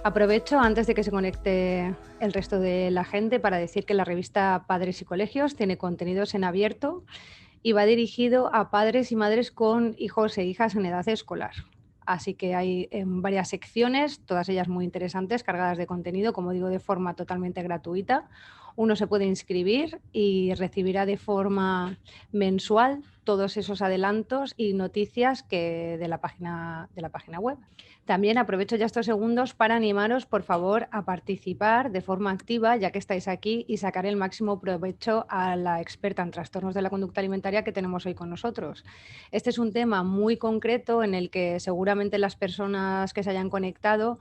Aprovecho antes de que se conecte el resto de la gente para decir que la revista Padres y Colegios tiene contenidos en abierto y va dirigido a padres y madres con hijos e hijas en edad escolar. Así que hay varias secciones, todas ellas muy interesantes, cargadas de contenido, como digo, de forma totalmente gratuita. Uno se puede inscribir y recibirá de forma mensual todos esos adelantos y noticias de la página web. También aprovecho ya estos segundos para animaros, por favor, a participar de forma activa, ya que estáis aquí, y sacar el máximo provecho a la experta en trastornos de la conducta alimentaria que tenemos hoy con nosotros. Este es un tema muy concreto en el que seguramente las personas que se hayan conectado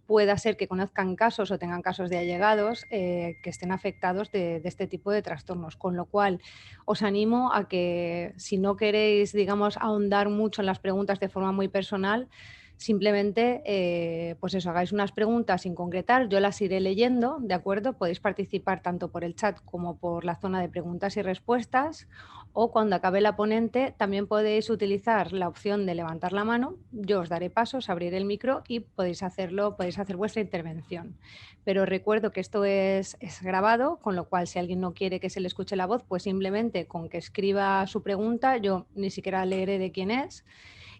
pueda ser que conozcan casos o tengan casos de allegados que estén afectados de este tipo de trastornos, con lo cual os animo a que, si no queréis, digamos, ahondar mucho en las preguntas de forma muy personal, simplemente, pues eso, hagáis unas preguntas sin concretar, yo las iré leyendo, ¿de acuerdo? Podéis participar tanto por el chat como por la zona de preguntas y respuestas, o cuando acabe la ponente también podéis utilizar la opción de levantar la mano, yo os daré paso, os abriré el micro y podéis hacer vuestra intervención. Pero recuerdo que esto es grabado, con lo cual si alguien no quiere que se le escuche la voz, pues simplemente con que escriba su pregunta, yo ni siquiera leeré de quién es,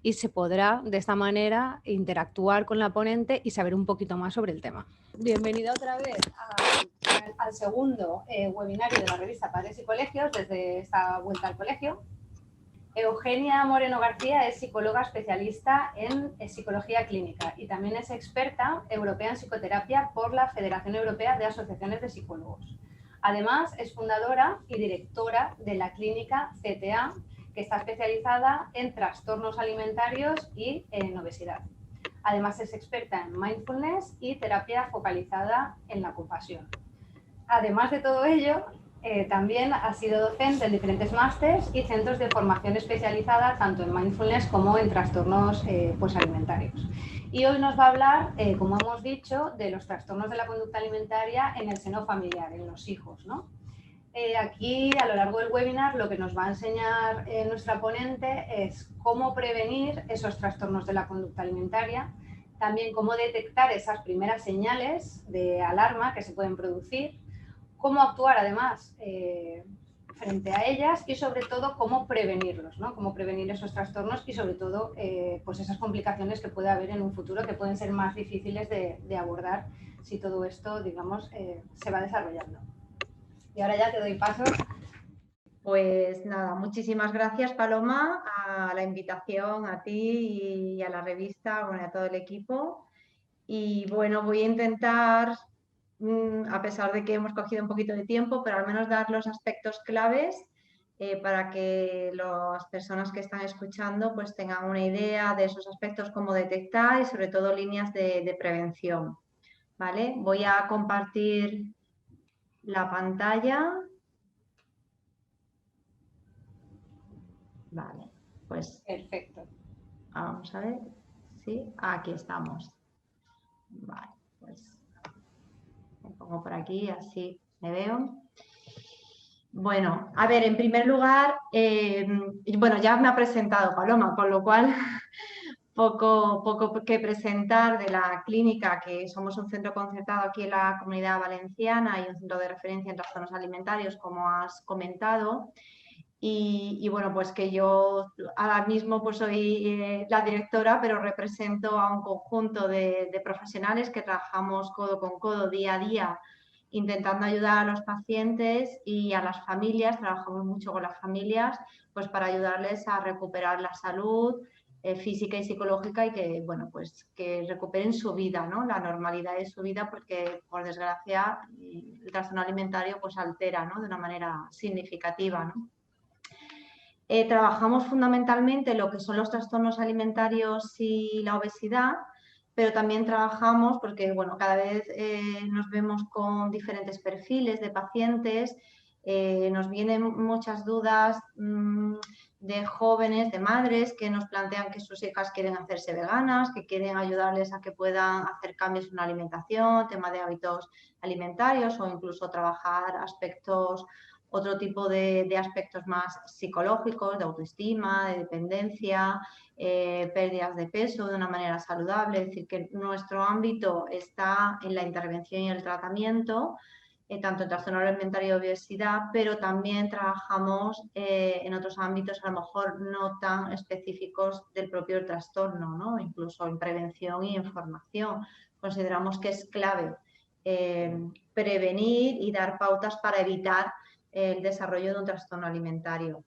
y se podrá de esta manera interactuar con la ponente y saber un poquito más sobre el tema. Bienvenida otra vez al segundo webinario de la revista Padres y Colegios desde esta vuelta al colegio. Eugenia Moreno García es psicóloga especialista en psicología clínica y también es experta europea en psicoterapia por la Federación Europea de Asociaciones de Psicólogos. Además, es fundadora y directora de la clínica CTA, que está especializada en trastornos alimentarios y en obesidad. Además, es experta en mindfulness y terapia focalizada en la compasión. Además de todo ello, también ha sido docente en diferentes másters y centros de formación especializada tanto en mindfulness como en trastornos alimentarios. Y hoy nos va a hablar, como hemos dicho, de los trastornos de la conducta alimentaria en el seno familiar, en los hijos, ¿no? Aquí, a lo largo del webinar, lo que nos va a enseñar nuestra ponente es cómo prevenir esos trastornos de la conducta alimentaria, también cómo detectar esas primeras señales de alarma que se pueden producir, cómo actuar además frente a ellas y sobre todo cómo prevenirlos, ¿no? Cómo prevenir esos trastornos y sobre todo pues esas complicaciones que puede haber en un futuro que pueden ser más difíciles de abordar si todo esto, digamos, se va desarrollando. Y ahora ya te doy paso. Pues nada, muchísimas gracias, Paloma, a la invitación, a ti y a la revista, bueno, a todo el equipo. Y bueno, voy a intentar, a pesar de que hemos cogido un poquito de tiempo, pero al menos dar los aspectos claves para que las personas que están escuchando pues tengan una idea de esos aspectos, cómo detectar y sobre todo líneas de prevención. ¿Vale? Voy a compartir la pantalla. Vale, pues perfecto. Vamos a ver. Sí, aquí estamos. Vale, pues me pongo por aquí, así me veo. Bueno, a ver, en primer lugar, bueno, ya me ha presentado Paloma, con lo cual poco que presentar de la clínica, que somos un centro concertado aquí en la Comunidad Valenciana y un centro de referencia en trastornos alimentarios, como has comentado. Y bueno, pues que yo ahora mismo pues soy la directora, pero represento a un conjunto de profesionales que trabajamos codo con codo, día a día, intentando ayudar a los pacientes y a las familias. Trabajamos mucho con las familias pues para ayudarles a recuperar la salud física y psicológica y que, bueno, pues que recuperen su vida, ¿no? La normalidad de su vida, porque por desgracia el trastorno alimentario pues altera, ¿no? De una manera significativa, ¿no? Trabajamos fundamentalmente lo que son los trastornos alimentarios y la obesidad, pero también trabajamos porque bueno, cada vez nos vemos con diferentes perfiles de pacientes, nos vienen muchas dudas de jóvenes, de madres que nos plantean que sus hijas quieren hacerse veganas, que quieren ayudarles a que puedan hacer cambios en la alimentación, tema de hábitos alimentarios o incluso trabajar aspectos otro tipo de aspectos más psicológicos, de autoestima, de dependencia, pérdidas de peso de una manera saludable. Es decir, que nuestro ámbito está en la intervención y el tratamiento, tanto en trastorno alimentario y obesidad, pero también trabajamos en otros ámbitos a lo mejor no tan específicos del propio trastorno, ¿no? Incluso en prevención y en formación. Consideramos que es clave prevenir y dar pautas para evitar el desarrollo de un trastorno alimentario.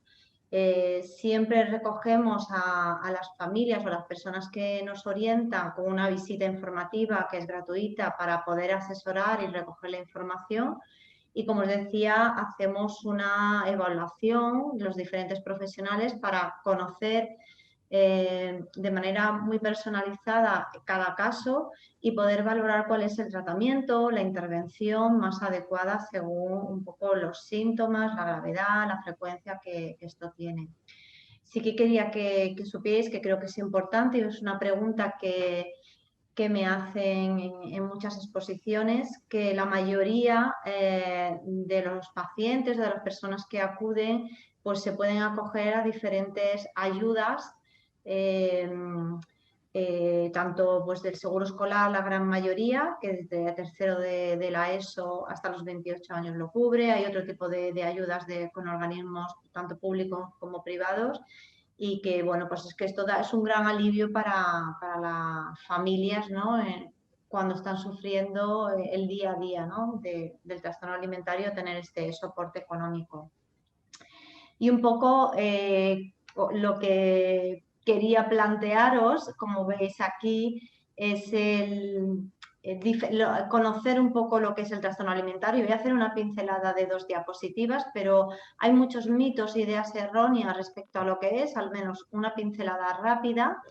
Siempre recogemos a las familias o a las personas que nos orientan con una visita informativa que es gratuita para poder asesorar y recoger la información. Y como os decía, hacemos una evaluación de los diferentes profesionales para conocer de manera muy personalizada cada caso y poder valorar cuál es el tratamiento, la intervención más adecuada según un poco los síntomas, la gravedad, la frecuencia que esto tiene. Sí que quería que supierais, que creo que es importante y es una pregunta que me hacen en muchas exposiciones, que la mayoría de los pacientes, de las personas que acuden, pues se pueden acoger a diferentes ayudas, tanto pues del seguro escolar, la gran mayoría, que desde tercero de la ESO hasta los 28 años lo cubre. Hay otro tipo de ayudas con organismos tanto públicos como privados, y que, bueno, pues es que esto es un gran alivio para las familias, ¿no? Cuando están sufriendo el día a día, ¿no? del trastorno alimentario, tener este soporte económico. Y un poco lo que quería plantearos, como veis aquí, es conocer un poco lo que es el trastorno alimentario. Voy a hacer una pincelada de 2 diapositivas, pero hay muchos mitos e ideas erróneas respecto a lo que es, al menos una pincelada rápida,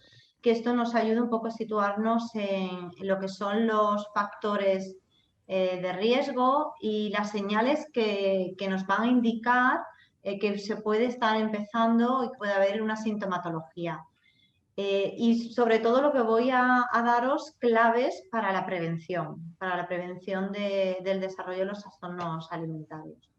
que esto nos ayuda un poco a situarnos en lo que son los factores de riesgo y las señales que nos van a indicar que se puede estar empezando y puede haber una sintomatología. Y sobre todo lo que voy a daros claves para la prevención del desarrollo de los trastornos alimentarios.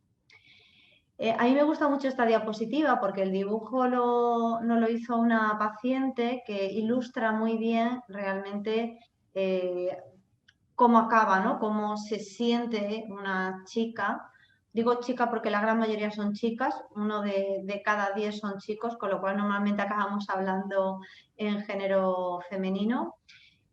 A mí me gusta mucho esta diapositiva porque el dibujo no lo hizo una paciente, que ilustra muy bien realmente cómo acaba, ¿no? Cómo se siente una chica. Digo chica porque la gran mayoría son chicas, 1 de cada 10 son chicos, con lo cual normalmente acabamos hablando en género femenino.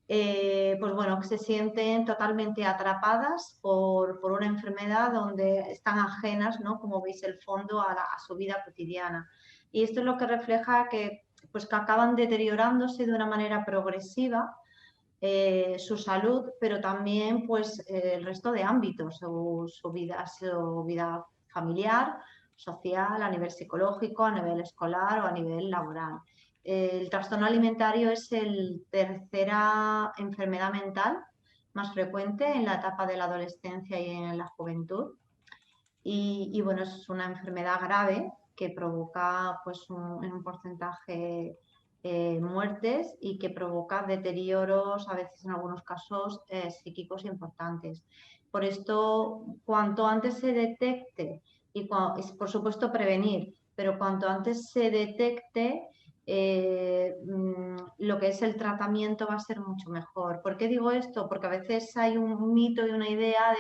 Pues bueno, que se sienten totalmente atrapadas por una enfermedad donde están ajenas, ¿no? Como veis, el fondo a su vida cotidiana. Y esto es lo que refleja que, pues, que acaban deteriorándose de una manera progresiva su salud, pero también pues, el resto de ámbitos, su vida familiar, social, a nivel psicológico, a nivel escolar o a nivel laboral. El trastorno alimentario es la tercera enfermedad mental más frecuente en la etapa de la adolescencia y en la juventud. Y bueno, es una enfermedad grave que provoca pues, en un porcentaje muertes y que provoca deterioros, a veces en algunos casos psíquicos importantes. Por esto, cuanto antes se detecte, y por supuesto prevenir, pero cuanto antes se detecte, lo que es el tratamiento va a ser mucho mejor. ¿Por qué digo esto? Porque a veces hay un mito y una idea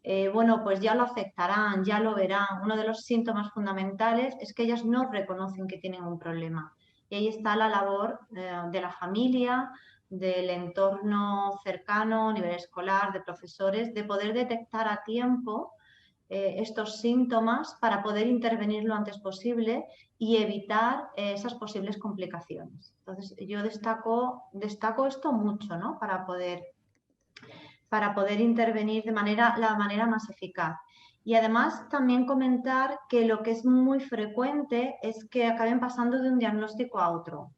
de bueno, pues ya lo aceptarán, ya lo verán. Uno de los síntomas fundamentales es que ellas no reconocen que tienen un problema. Y ahí está la labor de la familia, del entorno cercano, a nivel escolar, de profesores, de poder detectar a tiempo estos síntomas para poder intervenir lo antes posible y evitar esas posibles complicaciones. Entonces, yo destaco esto mucho, ¿no? Para poder intervenir de la manera más eficaz. Y además también comentar que lo que es muy frecuente es que acaben pasando de un diagnóstico a otro.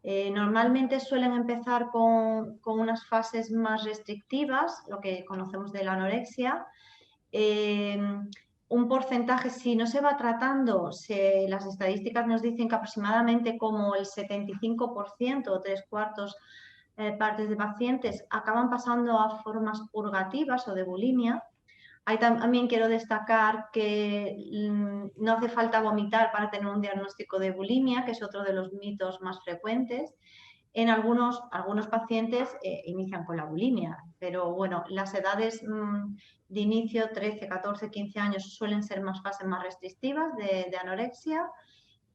Normalmente suelen empezar con unas fases más restrictivas, lo que conocemos de la anorexia. Un porcentaje, si no se va tratando, las estadísticas nos dicen que aproximadamente como el 75% o 3/4 partes de pacientes acaban pasando a formas purgativas o de bulimia, También quiero destacar que no hace falta vomitar para tener un diagnóstico de bulimia, que es otro de los mitos más frecuentes. En algunos pacientes inician con la bulimia, pero bueno, las edades de inicio, 13, 14, 15 años, suelen ser fases más restrictivas de anorexia.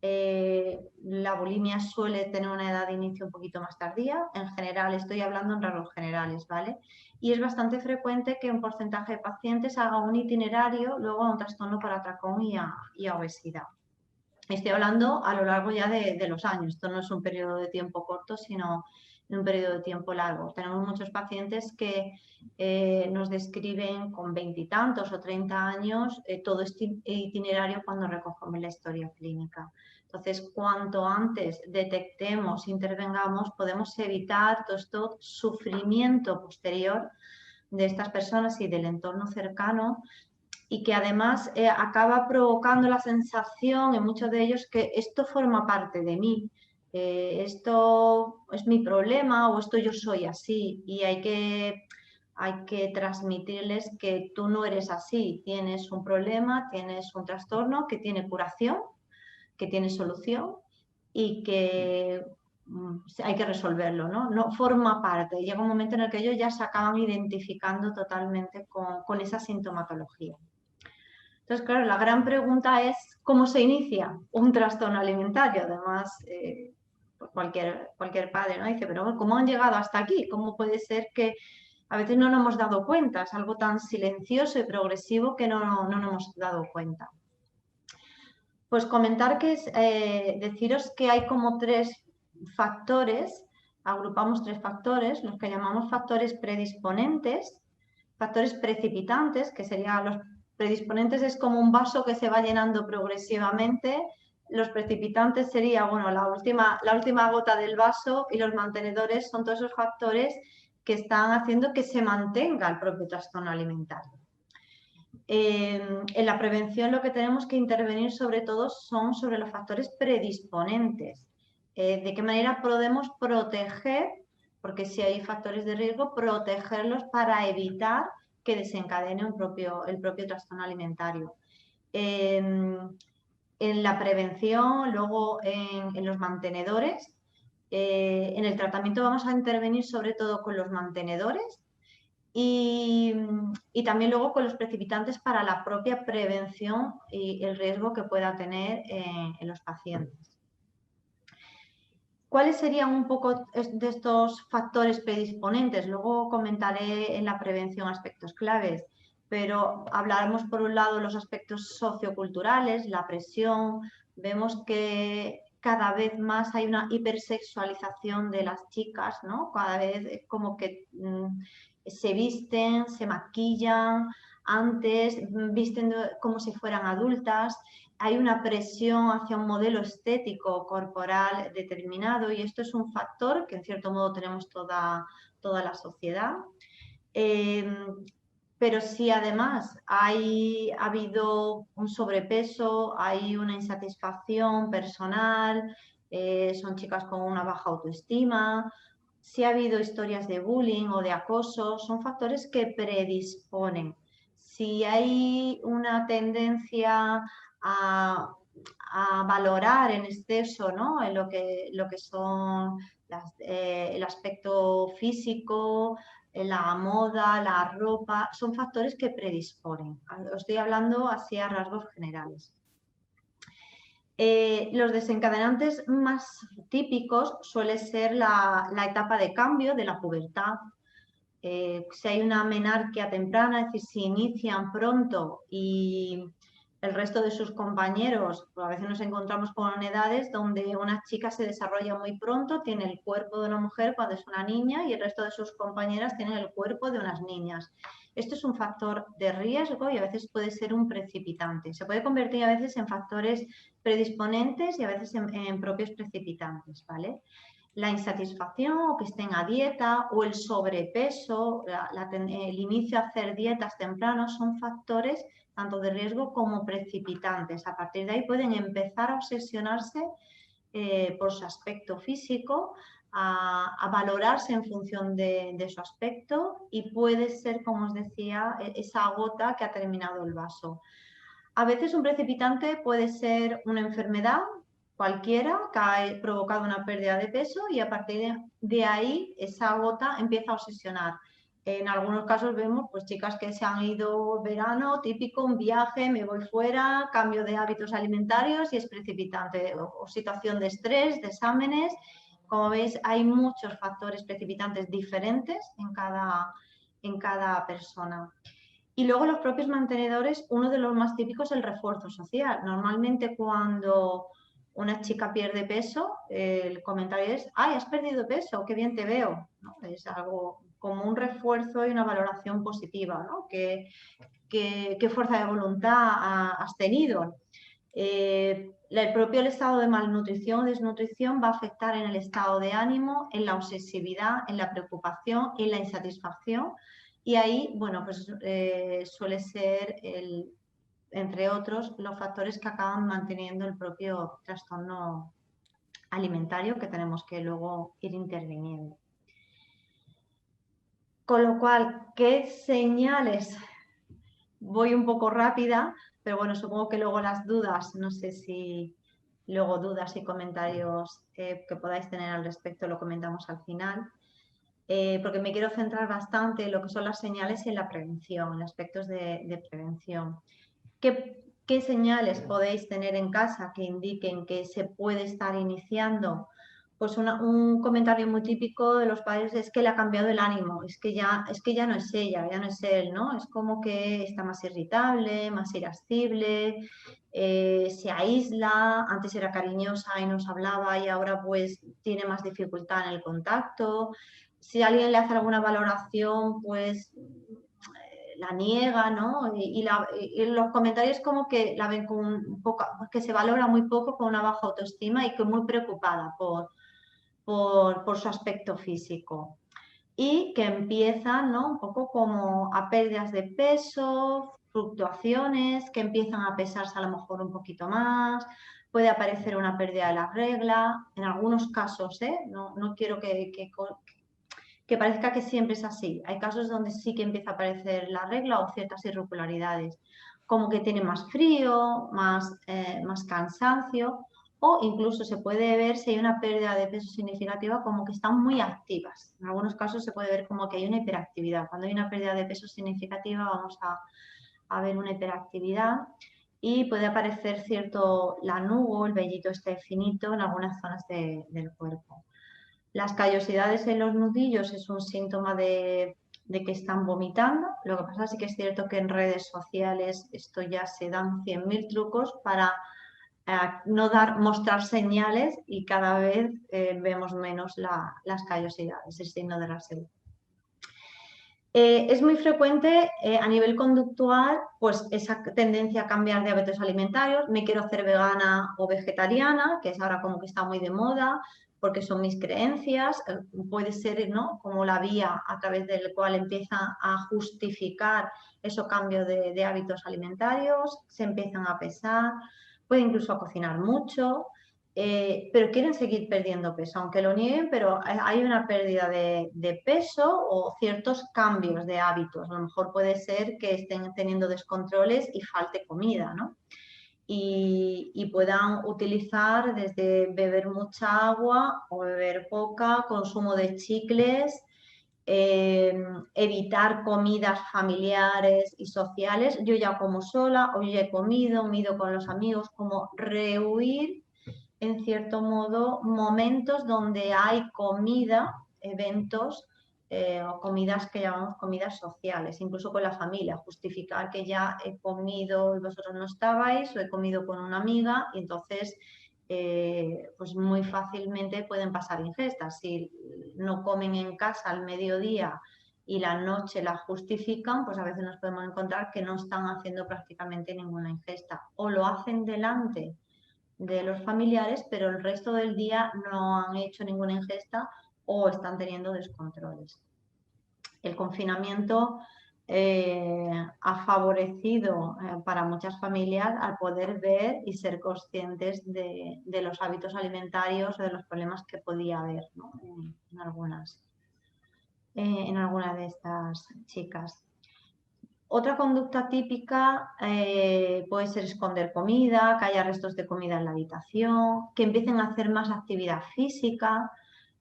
La bulimia suele tener una edad de inicio un poquito más tardía. En general, estoy hablando en rasgos generales, ¿vale? Y es bastante frecuente que un porcentaje de pacientes haga un itinerario luego a un trastorno por atracón y a obesidad. Estoy hablando a lo largo ya de los años. Esto no es un periodo de tiempo corto, sino en un periodo de tiempo largo. Tenemos muchos pacientes que nos describen con 20 y tantos o 30 años todo este itinerario cuando recogemos la historia clínica. Entonces, cuanto antes detectemos, intervengamos, podemos evitar todo este sufrimiento posterior de estas personas y del entorno cercano, y que además acaba provocando la sensación en muchos de ellos que esto forma parte de mí, esto es mi problema o esto yo soy así, y hay que transmitirles que tú no eres así, tienes un problema, tienes un trastorno que tiene curación, que tiene solución y que hay que resolverlo, ¿no? No forma parte. Llega un momento en el que ellos ya se acaban identificando totalmente con esa sintomatología. Entonces, claro, la gran pregunta es cómo se inicia un trastorno alimentario. Además, pues cualquier padre, ¿no? Dice, pero ¿cómo han llegado hasta aquí? ¿Cómo puede ser que a veces no nos hemos dado cuenta? Es algo tan silencioso y progresivo que no nos hemos dado cuenta. Pues comentar que deciros que hay como 3 factores, agrupamos 3 factores, los que llamamos factores predisponentes, factores precipitantes, que serían los predisponentes, es como un vaso que se va llenando progresivamente. Los precipitantes sería, bueno, la última gota del vaso, y los mantenedores son todos esos factores que están haciendo que se mantenga el propio trastorno alimentario. En la prevención lo que tenemos que intervenir sobre todo son sobre los factores predisponentes. ¿De qué manera podemos proteger? Porque si hay factores de riesgo, protegerlos para evitar que desencadene el propio trastorno alimentario. En la prevención, luego en los mantenedores, en el tratamiento vamos a intervenir sobre todo con los mantenedores, y también luego con los precipitantes para la propia prevención y el riesgo que pueda tener en los pacientes. ¿Cuáles serían un poco de estos factores predisponentes? Luego comentaré en la prevención aspectos claves, pero hablaremos por un lado de los aspectos socioculturales, la presión. Vemos que cada vez más hay una hipersexualización de las chicas, ¿no? Cada vez es como que se visten, se maquillan, antes visten como si fueran adultas. Hay una presión hacia un modelo estético corporal determinado, y esto es un factor que en cierto modo tenemos toda la sociedad. Pero si además ha habido un sobrepeso, hay una insatisfacción personal, son chicas con una baja autoestima, si ha habido historias de bullying o de acoso, son factores que predisponen. Si hay una tendencia a valorar en exceso, ¿no?, en lo que son el aspecto físico, la moda, la ropa, son factores que predisponen. Os estoy hablando así a rasgos generales. Los desencadenantes más típicos suele ser la etapa de cambio de la pubertad. Si hay una menarquia temprana, es decir, si inician pronto y el resto de sus compañeros, pues a veces nos encontramos con edades donde una chica se desarrolla muy pronto, tiene el cuerpo de una mujer cuando es una niña, y el resto de sus compañeras tienen el cuerpo de unas niñas. Esto es un factor de riesgo y a veces puede ser un precipitante. Se puede convertir a veces en factores predisponentes y a veces en propios precipitantes, ¿vale? La insatisfacción, o que estén a dieta, o el sobrepeso, el inicio a hacer dietas tempranos, son factores tanto de riesgo como precipitantes. A partir de ahí pueden empezar a obsesionarse por su aspecto físico, a valorarse en función de su aspecto y puede ser, como os decía, esa gota que ha terminado el vaso. A veces un precipitante puede ser una enfermedad cualquiera que ha provocado una pérdida de peso y a partir de ahí esa gota empieza a obsesionar. En algunos casos vemos pues chicas que se han ido verano, típico, un viaje, me voy fuera, cambio de hábitos alimentarios y es precipitante, o situación de estrés, de exámenes. Como veis, hay muchos factores precipitantes diferentes en cada persona. Y luego los propios mantenedores, uno de los más típicos es el refuerzo social. Normalmente cuando una chica pierde peso, el comentario es, ¡ay, has perdido peso! ¡Qué bien te veo! ¿No? Es algo como un refuerzo y una valoración positiva, ¿no? ¿Qué fuerza de voluntad has tenido? El propio estado de malnutrición o desnutrición va a afectar en el estado de ánimo, en la obsesividad, en la preocupación, en la insatisfacción. Y ahí, bueno, pues suele ser, entre otros, los factores que acaban manteniendo el propio trastorno alimentario que tenemos que luego ir interviniendo. Con lo cual, ¿qué señales? Voy un poco rápida, pero bueno, supongo que luego las dudas, no sé si luego dudas y comentarios que podáis tener al respecto lo comentamos al final. Porque me quiero centrar bastante en lo que son las señales y en la prevención, en aspectos de prevención. ¿Qué señales podéis tener en casa que indiquen que se puede estar iniciando? Pues un comentario muy típico de los padres es que le ha cambiado el ánimo, es que ya no es ella, ya no es él, ¿no? Es como que está más irritable, más irascible, se aísla, antes era cariñosa y nos hablaba y ahora pues tiene más dificultad en el contacto. Si alguien le hace alguna valoración, pues la niega, ¿no? Y los comentarios como que la ven con un poco, que se valora muy poco, con una baja autoestima y que muy preocupada por su aspecto físico. Y que empiezan, ¿no? Un poco como a pérdidas de peso, fluctuaciones, que empiezan a pesarse a lo mejor un poquito más, puede aparecer una pérdida de la regla, en algunos casos, no quiero que parezca que siempre es así. Hay casos donde sí que empieza a aparecer la regla o ciertas irregularidades, como que tiene más frío, más cansancio, o incluso se puede ver si hay una pérdida de peso significativa como que están muy activas. En algunos casos se puede ver como que hay una hiperactividad. Cuando hay una pérdida de peso significativa vamos a ver una hiperactividad y puede aparecer cierto lanugo, el vellito este finito en algunas zonas del cuerpo. Las callosidades en los nudillos es un síntoma de que están vomitando. Lo que pasa es que es cierto que en redes sociales esto ya se dan 100.000 trucos para no mostrar señales y cada vez vemos menos las callosidades, el signo de Russell. Es muy frecuente a nivel conductual pues esa tendencia a cambiar de hábitos alimentarios. Me quiero hacer vegana o vegetariana, que es ahora como que está muy de moda, porque son mis creencias. Puede ser, ¿no?, como la vía a través del cual empieza a justificar esos cambios de hábitos alimentarios, se empiezan a pesar, puede incluso a cocinar mucho. Pero quieren seguir perdiendo peso, aunque lo nieguen, pero hay una pérdida de peso o ciertos cambios de hábitos. A lo mejor puede ser que estén teniendo descontroles y falte comida, ¿no? Y puedan utilizar desde beber mucha agua o beber poca, consumo de chicles, evitar comidas familiares y sociales. Yo ya como sola, o yo ya he comido con los amigos, como rehuir en cierto modo, momentos donde hay comida, eventos o comidas que llamamos comidas sociales, incluso con la familia, justificar que ya he comido y vosotros no estabais, o he comido con una amiga, y entonces pues muy fácilmente pueden pasar ingestas. Si no comen en casa al mediodía y la noche la justifican, pues a veces nos podemos encontrar que no están haciendo prácticamente ninguna ingesta, o lo hacen delante de los familiares, pero el resto del día no han hecho ninguna ingesta o están teniendo descontroles. El confinamiento ha favorecido para muchas familias al poder ver y ser conscientes de los hábitos alimentarios o de los problemas que podía haber, ¿no? en algunas de estas chicas. Otra conducta típica puede ser esconder comida, que haya restos de comida en la habitación, que empiecen a hacer más actividad física.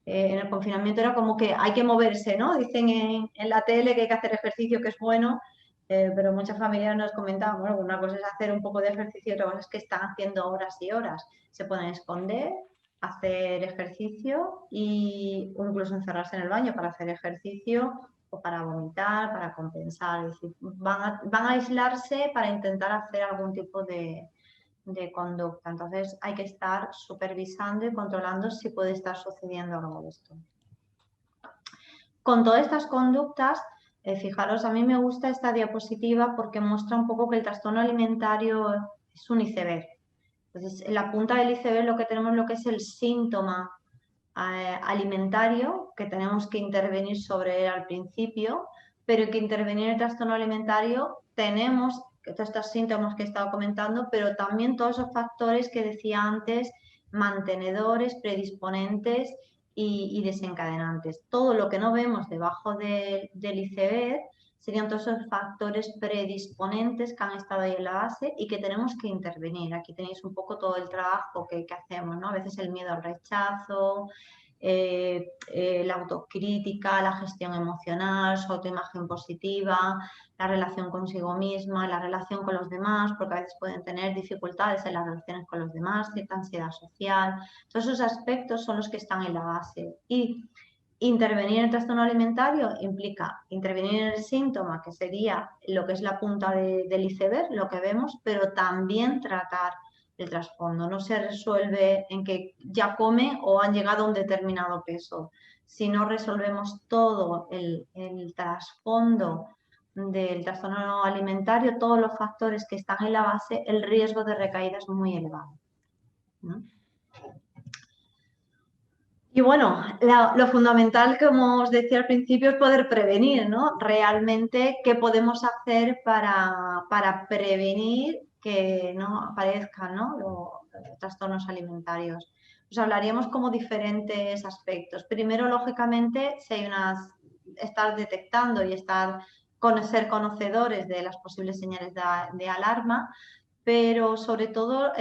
En el confinamiento era como que hay que moverse, ¿no? Dicen en la tele que hay que hacer ejercicio, que es bueno, pero muchas familias nos comentaban, bueno, una cosa es hacer un poco de ejercicio, otra cosa es que están haciendo horas y horas. Se pueden esconder, hacer ejercicio o incluso encerrarse en el baño para hacer ejercicio o para vomitar, para compensar. Es decir, van a aislarse para intentar hacer algún tipo de conducta. Entonces hay que estar supervisando y controlando si puede estar sucediendo algo de esto. Con todas estas conductas, fijaros, a mí me gusta esta diapositiva porque muestra un poco que el trastorno alimentario es un iceberg. Entonces, en la punta del iceberg lo que tenemos lo que es el síntoma alimentario, que tenemos que intervenir sobre él al principio, pero que intervenir en el trastorno alimentario tenemos todos estos síntomas que he estado comentando, pero también todos esos factores que decía antes, mantenedores, predisponentes y desencadenantes. Todo lo que no vemos debajo del iceberg serían todos esos factores predisponentes que han estado ahí en la base y que tenemos que intervenir. Aquí tenéis un poco todo el trabajo que hacemos, ¿no? A veces el miedo al rechazo, la autocrítica, la gestión emocional, su autoimagen positiva, la relación consigo misma, la relación con los demás, porque a veces pueden tener dificultades en las relaciones con los demás, cierta ansiedad social. Todos esos aspectos son los que están en la base. Y intervenir en el trastorno alimentario implica intervenir en el síntoma, que sería lo que es la punta del iceberg, lo que vemos, pero también tratar el trasfondo. No se resuelve en que ya come o han llegado a un determinado peso. Si no resolvemos todo el trasfondo del trastorno alimentario, todos los factores que están en la base, el riesgo de recaída es muy elevado, ¿no? Y bueno, lo fundamental, como os decía al principio, es poder prevenir, ¿no? Realmente, ¿qué podemos hacer para prevenir que no aparezcan, ¿no? los trastornos alimentarios? Pues hablaríamos como diferentes aspectos. Primero, lógicamente, si hay estar detectando y ser conocedores de las posibles señales de alarma, pero sobre todo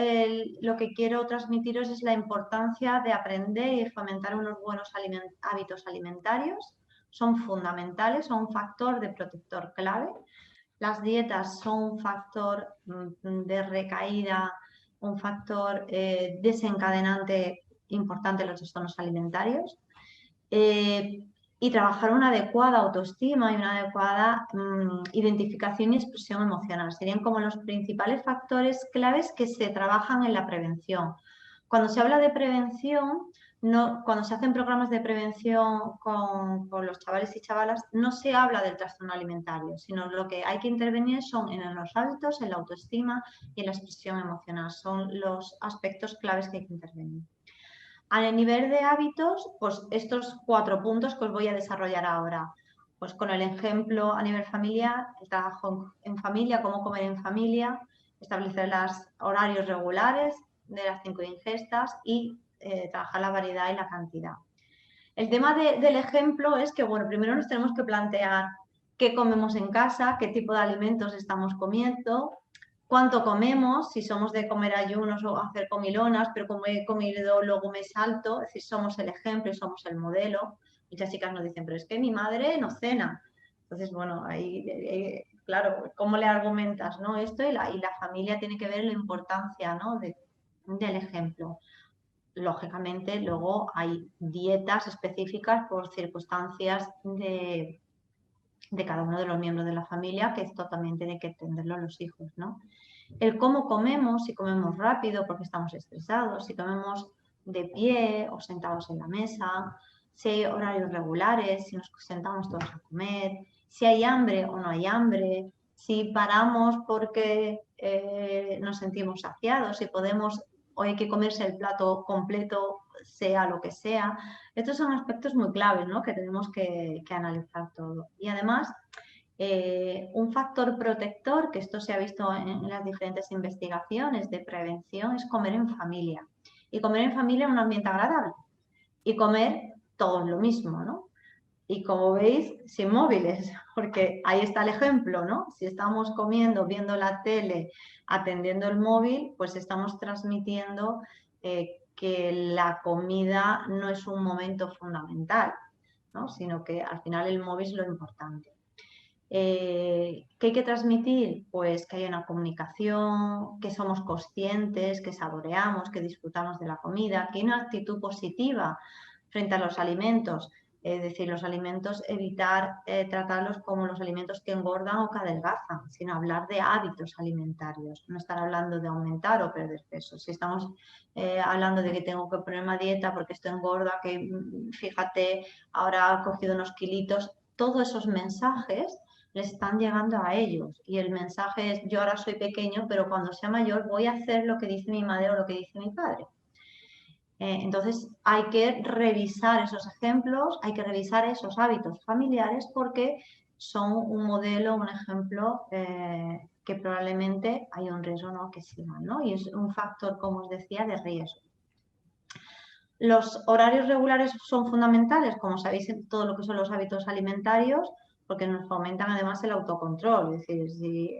lo que quiero transmitiros es la importancia de aprender y fomentar unos buenos hábitos alimentarios. Son fundamentales, son un factor de protector clave. Las dietas son un factor de recaída, un factor desencadenante importante en los trastornos alimentarios. Y trabajar una adecuada autoestima y una adecuada identificación y expresión emocional. Serían como los principales factores claves que se trabajan en la prevención. Cuando se habla de prevención, cuando se hacen programas de prevención con los chavales y chavalas, no se habla del trastorno alimentario, sino lo que hay que intervenir son en los hábitos, en la autoestima y en la expresión emocional. Son los aspectos claves que hay que intervenir. A nivel de hábitos, pues estos 4 puntos que os voy a desarrollar ahora. Pues con el ejemplo a nivel familiar, el trabajo en familia, cómo comer en familia, establecer los horarios regulares de las 5 ingestas y trabajar la variedad y la cantidad. El tema del ejemplo es que, bueno, primero nos tenemos que plantear qué comemos en casa, qué tipo de alimentos estamos comiendo, cuánto comemos, si somos de comer ayunos o hacer comilonas, pero como he comido luego me salto, es decir, somos el ejemplo y somos el modelo. Muchas chicas nos dicen, pero es que mi madre no cena. Entonces, bueno, ahí, claro, ¿cómo le argumentas, no? Esto y la familia tiene que ver la importancia, ¿no? del ejemplo. Lógicamente, luego hay dietas específicas por circunstancias de cada uno de los miembros de la familia, que esto también tiene que entenderlo los hijos, ¿no? El cómo comemos, si comemos rápido porque estamos estresados, si comemos de pie o sentados en la mesa, si hay horarios regulares, si nos sentamos todos a comer, si hay hambre o no hay hambre, si paramos porque nos sentimos saciados, si podemos o hay que comerse el plato completo, sea lo que sea. Estos son aspectos muy claves, ¿no? Que tenemos que analizar todo. Y además, Un factor protector, que esto se ha visto en las diferentes investigaciones de prevención, es comer en familia. Y comer en familia en un ambiente agradable. Y comer todos lo mismo, ¿no? Y como veis, sin móviles, porque ahí está el ejemplo, ¿no? Si estamos comiendo, viendo la tele, atendiendo el móvil, pues estamos transmitiendo que la comida no es un momento fundamental, ¿no? Sino que al final el móvil es lo importante. ¿Qué hay que transmitir? Pues que hay una comunicación, que somos conscientes, que saboreamos, que disfrutamos de la comida, que hay una actitud positiva frente a los alimentos. Es decir, los alimentos, evitar tratarlos como los alimentos que engordan o que adelgazan, sino hablar de hábitos alimentarios, no estar hablando de aumentar o perder peso. Si estamos hablando de que tengo que ponerme a dieta porque esto engorda, que fíjate, ahora he cogido unos kilitos, todos esos mensajes les están llegando a ellos. Y el mensaje es, yo ahora soy pequeño, pero cuando sea mayor voy a hacer lo que dice mi madre o lo que dice mi padre. Entonces hay que revisar esos ejemplos, hay que revisar esos hábitos familiares porque son un modelo, un ejemplo que probablemente hay un riesgo, ¿no?, que sigan, ¿no? Y es un factor, como os decía, de riesgo. Los horarios regulares son fundamentales, como sabéis, en todo lo que son los hábitos alimentarios, porque nos fomentan además el autocontrol. Es decir, si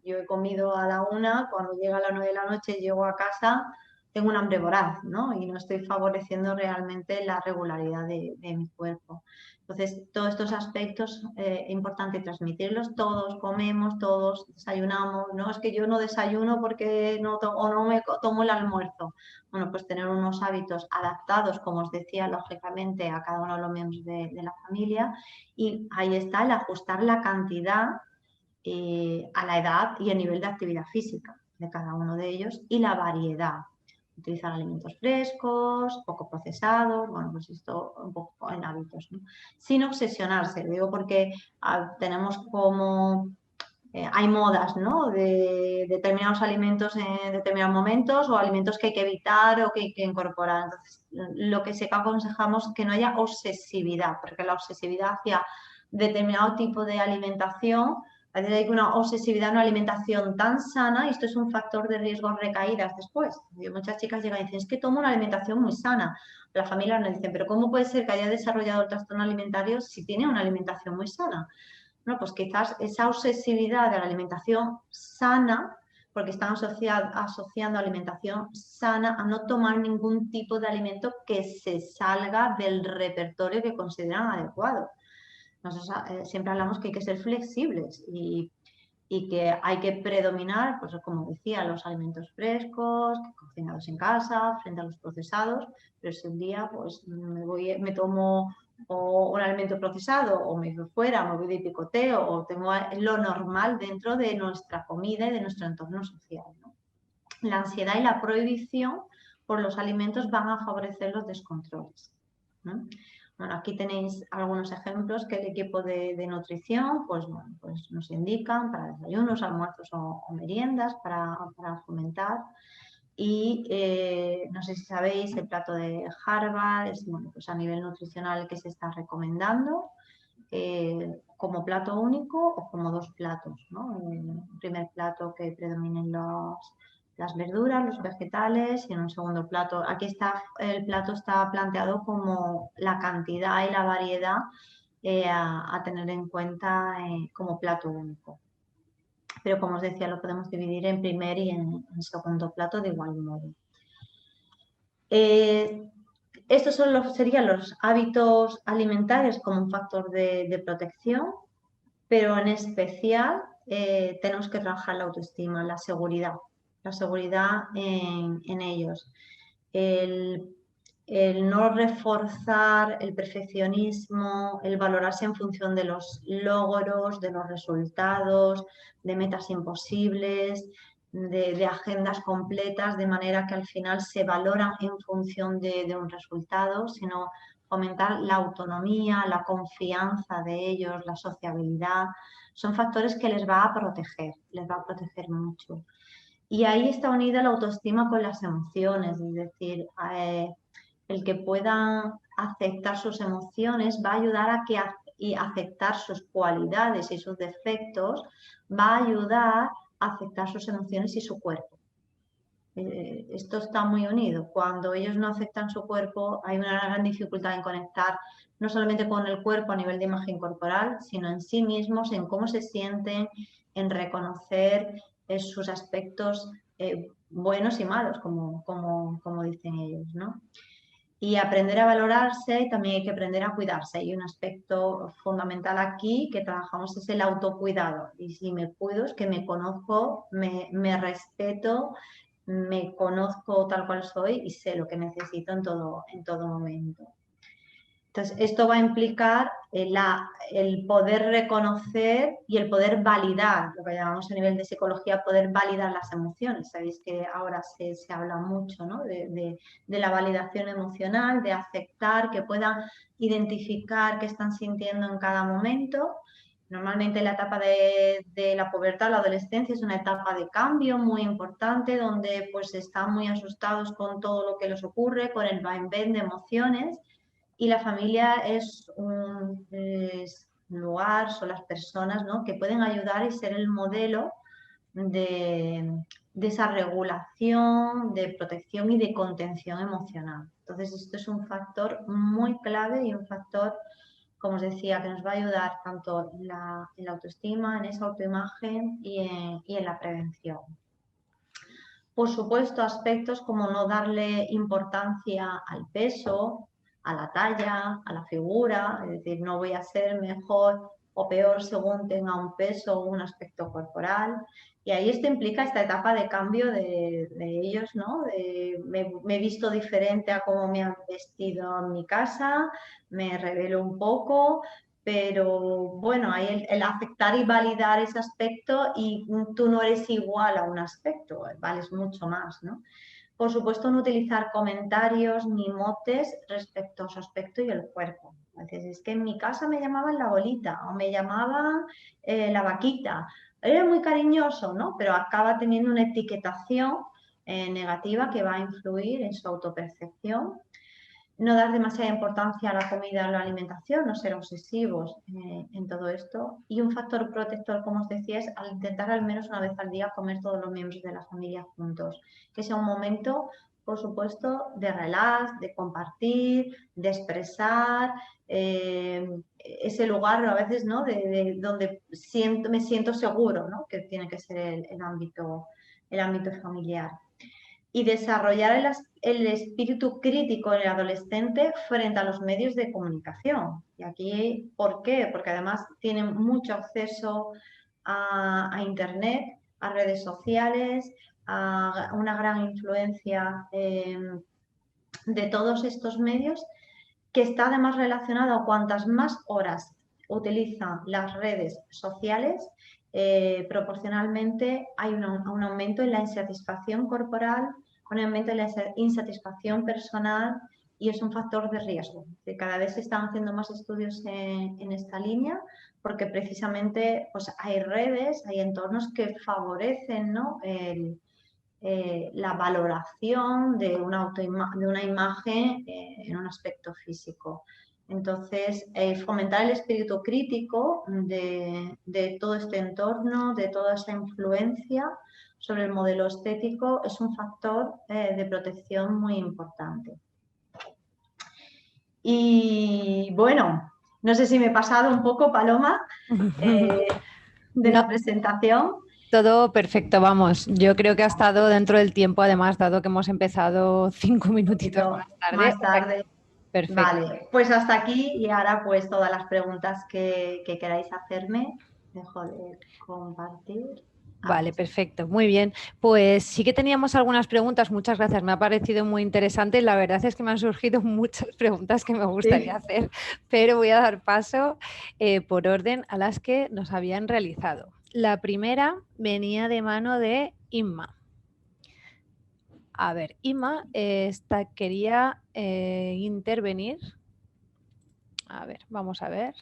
yo he comido a la 1, cuando llega a las 9 de la noche, llego a casa, tengo un hambre voraz, ¿no? Y no estoy favoreciendo realmente la regularidad de mi cuerpo. Entonces, todos estos aspectos es importante transmitirlos. Todos comemos, todos desayunamos. No es que yo no desayuno porque no me tomo el almuerzo. Bueno, pues tener unos hábitos adaptados, como os decía, lógicamente a cada uno de los miembros de la familia. Y ahí está el ajustar la cantidad a la edad y el nivel de actividad física de cada uno de ellos y la variedad. Utilizar alimentos frescos, poco procesados, bueno, pues esto un poco en hábitos, ¿no? Sin obsesionarse, lo digo porque tenemos como hay modas, ¿no?, de determinados alimentos en determinados momentos o alimentos que hay que evitar o que hay que incorporar. Entonces, lo que sí que aconsejamos es que no haya obsesividad, porque la obsesividad hacia determinado tipo de alimentación, a veces hay una obsesividad en una alimentación tan sana y esto es un factor de riesgo de recaídas después. Muchas chicas llegan y dicen, es que tomo una alimentación muy sana. La familia nos dice, pero ¿cómo puede ser que haya desarrollado el trastorno alimentario si tiene una alimentación muy sana? Bueno, pues quizás esa obsesividad de la alimentación sana, porque están asociando alimentación sana a no tomar ningún tipo de alimento que se salga del repertorio que consideran adecuado. Nosotros siempre hablamos que hay que ser flexibles y que hay que predominar, pues como decía, los alimentos frescos, cocinados en casa, frente a los procesados, pero si un día pues me tomo un alimento procesado o me voy fuera, me voy de picoteo o tengo lo normal dentro de nuestra comida y de nuestro entorno social, ¿no? La ansiedad y la prohibición por los alimentos van a favorecer los descontroles, ¿no? Bueno, aquí tenéis algunos ejemplos que el equipo de nutrición pues, bueno, pues nos indican para desayunos, almuerzos o meriendas para fomentar. Y no sé si sabéis, el plato de Harvard es, bueno, pues a nivel nutricional que se está recomendando como plato único o como dos platos, ¿no? En un primer plato que predominen las verduras, los vegetales, y en un segundo plato, aquí está, el plato está planteado como la cantidad y la variedad a tener en cuenta como plato único. Pero como os decía, lo podemos dividir en primer y en segundo plato de igual modo. Estos serían los hábitos alimentarios como un factor de protección, pero en especial tenemos que trabajar la autoestima, la seguridad en ellos. El no reforzar el perfeccionismo, el valorarse en función de los logros, de los resultados, de metas imposibles, de agendas completas, de manera que al final se valoran en función de un resultado, sino fomentar la autonomía, la confianza de ellos, la sociabilidad, son factores que les va a proteger mucho. Y ahí está unida la autoestima con las emociones, es decir, el que puedan aceptar sus emociones va a ayudar a que y aceptar sus cualidades y sus defectos va a ayudar a aceptar sus emociones y su cuerpo. Esto está muy unido. Cuando ellos no aceptan su cuerpo, hay una gran dificultad en conectar no solamente con el cuerpo a nivel de imagen corporal, sino en sí mismos, en cómo se sienten, en reconocer sus aspectos buenos y malos, como dicen ellos, ¿no? Y aprender a valorarse, y también hay que aprender a cuidarse. Y un aspecto fundamental aquí que trabajamos es el autocuidado. Y si me cuido es que me conozco, me respeto, me conozco tal cual soy y sé lo que necesito en todo momento. Entonces, esto va a implicar el poder reconocer y el poder validar, lo que llamamos a nivel de psicología, poder validar las emociones. Sabéis que ahora se habla mucho, ¿no? de la validación emocional, de aceptar, que puedan identificar qué están sintiendo en cada momento. Normalmente la etapa de la pubertad, la adolescencia, es una etapa de cambio muy importante, donde pues están muy asustados con todo lo que les ocurre, con el vaivén de emociones. Y la familia es un lugar, son las personas, ¿no?, que pueden ayudar y ser el modelo de esa regulación, de protección y de contención emocional. Entonces, esto es un factor muy clave y un factor, como os decía, que nos va a ayudar tanto en la autoestima, en esa autoimagen y en la prevención. Por supuesto, aspectos como no darle importancia al peso, a la talla, a la figura, es decir, no voy a ser mejor o peor según tenga un peso o un aspecto corporal. Y ahí esto implica esta etapa de cambio de ellos, ¿no? Me he visto diferente a cómo me han vestido en mi casa, me revelo un poco, pero bueno, hay el aceptar y validar ese aspecto, y tú no eres igual a un aspecto, vales mucho más, ¿no? Por supuesto, no utilizar comentarios ni motes respecto a su aspecto y el cuerpo. Entonces, es que en mi casa me llamaban la bolita o me llamaban la vaquita. Era muy cariñoso, ¿no? Pero acaba teniendo una etiquetación negativa que va a influir en su autopercepción. No dar demasiada importancia a la comida o la alimentación, no ser obsesivos en todo esto. Y un factor protector, como os decía, es al intentar al menos una vez al día comer todos los miembros de la familia juntos. Que sea un momento, por supuesto, de relax, de compartir, de expresar, ese lugar a veces, ¿no?, de donde me siento seguro, ¿no?, que tiene que ser el ámbito familiar. Y desarrollar el espíritu crítico en el adolescente frente a los medios de comunicación. Y aquí, ¿por qué? Porque además tienen mucho acceso a Internet, a redes sociales, a una gran influencia de todos estos medios, que está además relacionado. Cuantas más horas utilizan las redes sociales, proporcionalmente hay un aumento en la insatisfacción corporal, un aumento en la insatisfacción personal, y es un factor de riesgo. Cada vez se están haciendo más estudios en esta línea, porque precisamente pues, hay redes, hay entornos que favorecen, ¿no?, la valoración de una imagen en un aspecto físico. Entonces, fomentar el espíritu crítico de todo este entorno, de toda esa influencia sobre el modelo estético, es un factor de protección muy importante. Y bueno, no sé si me he pasado un poco, Paloma, de la presentación. Todo perfecto, vamos. Yo creo que ha estado dentro del tiempo, además, dado que hemos empezado 5 minutitos más tarde. Perfecto. Vale, pues hasta aquí, y ahora pues todas las preguntas que queráis hacerme, dejo de compartir. Vale, perfecto, muy bien. Pues sí que teníamos algunas preguntas, muchas gracias, me ha parecido muy interesante. La verdad es que me han surgido muchas preguntas que me gustaría hacer, pero voy a dar paso por orden a las que nos habían realizado. La primera venía de mano de Inma. A ver, Inma quería intervenir. A ver, vamos a ver.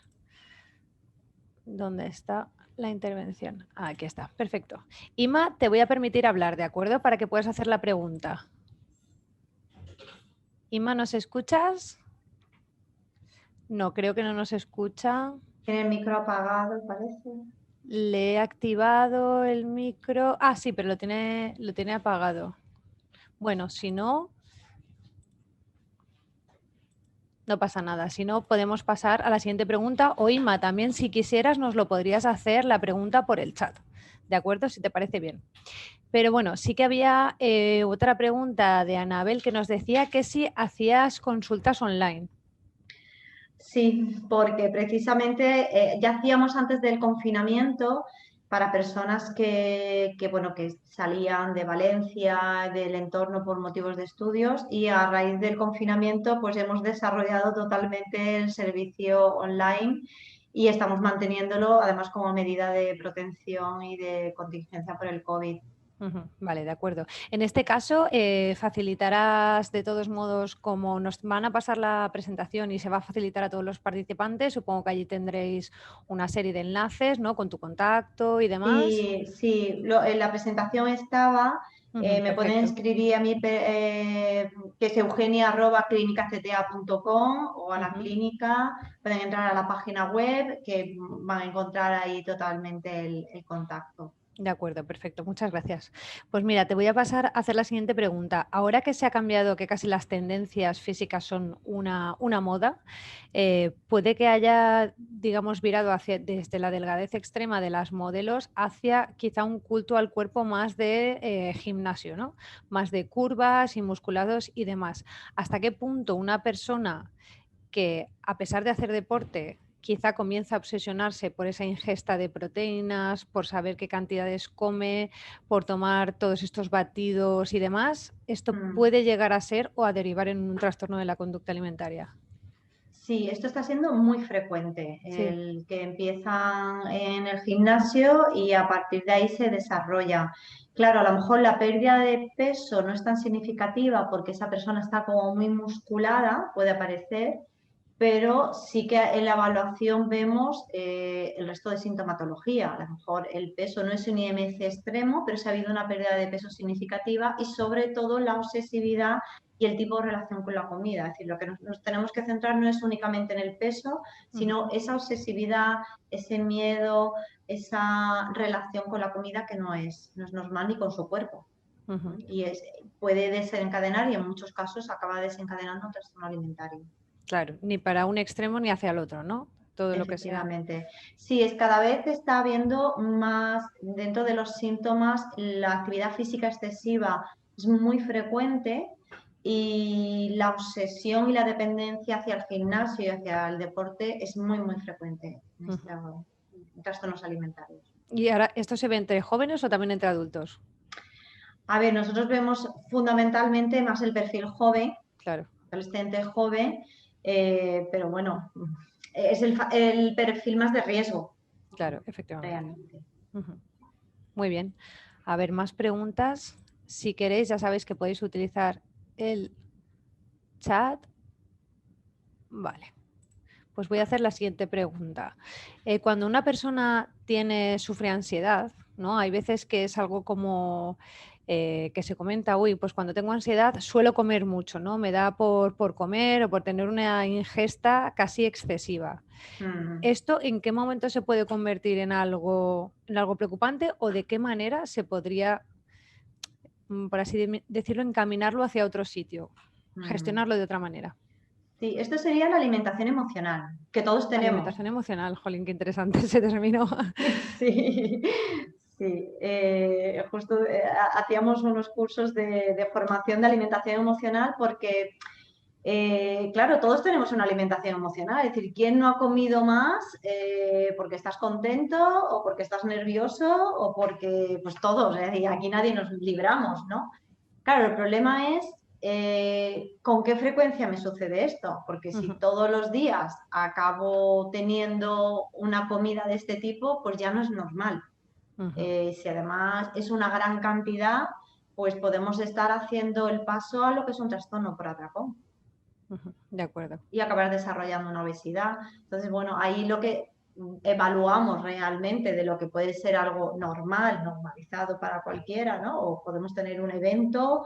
¿Dónde está la intervención? Aquí está, perfecto. Inma, te voy a permitir hablar, ¿de acuerdo? Para que puedas hacer la pregunta. Inma, ¿nos escuchas? No, creo que no nos escucha. Tiene el micro apagado, parece. Le he activado el micro. Ah, sí, pero lo tiene apagado. Bueno, si no, no pasa nada. Si no, podemos pasar a la siguiente pregunta. O Inma, también si quisieras nos lo podrías hacer la pregunta por el chat. ¿De acuerdo? Si te parece bien. Pero bueno, sí que había otra pregunta de Anabel que nos decía que si hacías consultas online. Sí, porque precisamente ya hacíamos antes del confinamiento para personas bueno, que salían de Valencia, del entorno por motivos de estudios y a raíz del confinamiento pues hemos desarrollado totalmente el servicio online y estamos manteniéndolo además como medida de protección y de contingencia por el COVID. Vale, de acuerdo. En este caso, facilitarás de todos modos, como nos van a pasar la presentación y se va a facilitar a todos los participantes, supongo que allí tendréis una serie de enlaces, ¿no? Con tu contacto y demás. Sí, sí, en la presentación estaba, me pueden Perfecto. escribir a mí que es eugenia@clinicacta.com o a la clínica, pueden entrar a la página web que van a encontrar ahí totalmente el contacto. De acuerdo, perfecto. Muchas gracias. Pues mira, te voy a pasar a hacer la siguiente pregunta. Ahora que se ha cambiado, que casi las tendencias físicas son una moda, puede que haya, digamos, virado desde la delgadez extrema de las modelos hacia quizá un culto al cuerpo más de gimnasio, ¿no? Más de curvas y musculados y demás. ¿Hasta qué punto una persona que, a pesar de hacer deporte, quizá comienza a obsesionarse por esa ingesta de proteínas, por saber qué cantidades come, por tomar todos estos batidos y demás, esto puede llegar a ser o a derivar en un trastorno de la conducta alimentaria? Sí, esto está siendo muy frecuente, Sí. el que empiezan en el gimnasio y a partir de ahí se desarrolla. Claro, a lo mejor la pérdida de peso no es tan significativa porque esa persona está como muy musculada, puede aparecer, pero sí que en la evaluación vemos el resto de sintomatología. A lo mejor el peso no es un IMC extremo, pero sí ha habido una pérdida de peso significativa y sobre todo la obsesividad y el tipo de relación con la comida. Es decir, lo que nos tenemos que centrar no es únicamente en el peso, sino esa obsesividad, ese miedo, esa relación con la comida que no es normal ni con su cuerpo. Y puede desencadenar y en muchos casos acaba desencadenando un trastorno alimentario. Claro, ni para un extremo ni hacia el otro, ¿no? Todo lo que sea. Efectivamente. Sí, es cada vez está habiendo más, dentro de los síntomas, la actividad física excesiva es muy frecuente y la obsesión y la dependencia hacia el gimnasio y hacia el deporte es muy, muy frecuente en estos trastornos alimentarios. ¿Y ahora esto se ve entre jóvenes o también entre adultos? A ver, nosotros vemos fundamentalmente más el perfil joven, Claro. adolescente joven, pero bueno, es el perfil más de riesgo. Claro, efectivamente. Realmente. Muy bien. A ver, más preguntas. Si queréis, ya sabéis que podéis utilizar el chat. Vale. Pues voy a hacer la siguiente pregunta. Cuando una persona sufre ansiedad, ¿no? Hay veces que es algo como que se comenta, uy, pues cuando tengo ansiedad suelo comer mucho, ¿no? Me da por comer o por tener una ingesta casi excesiva. ¿Esto en qué momento se puede convertir en algo preocupante o de qué manera se podría, por así decirlo, encaminarlo hacia otro sitio, gestionarlo de otra manera? Sí, esto sería la alimentación emocional, que todos tenemos. Alimentación emocional, jolín, qué interesante se terminó. Sí, sí. Justo hacíamos unos cursos de formación de alimentación emocional porque, claro, todos tenemos una alimentación emocional. Es decir, ¿quién no ha comido más porque estás contento o porque estás nervioso o porque, pues todos, es decir, aquí nadie nos libramos, ¿no? Claro, el problema es con qué frecuencia me sucede esto, porque si todos los días acabo teniendo una comida de este tipo, pues ya no es normal. Si además es una gran cantidad, pues podemos estar haciendo el paso a lo que es un trastorno por atracón De acuerdo. y acabar desarrollando una obesidad. Entonces, bueno, ahí lo que evaluamos realmente de lo que puede ser algo normal, normalizado para cualquiera, ¿no? O podemos tener un evento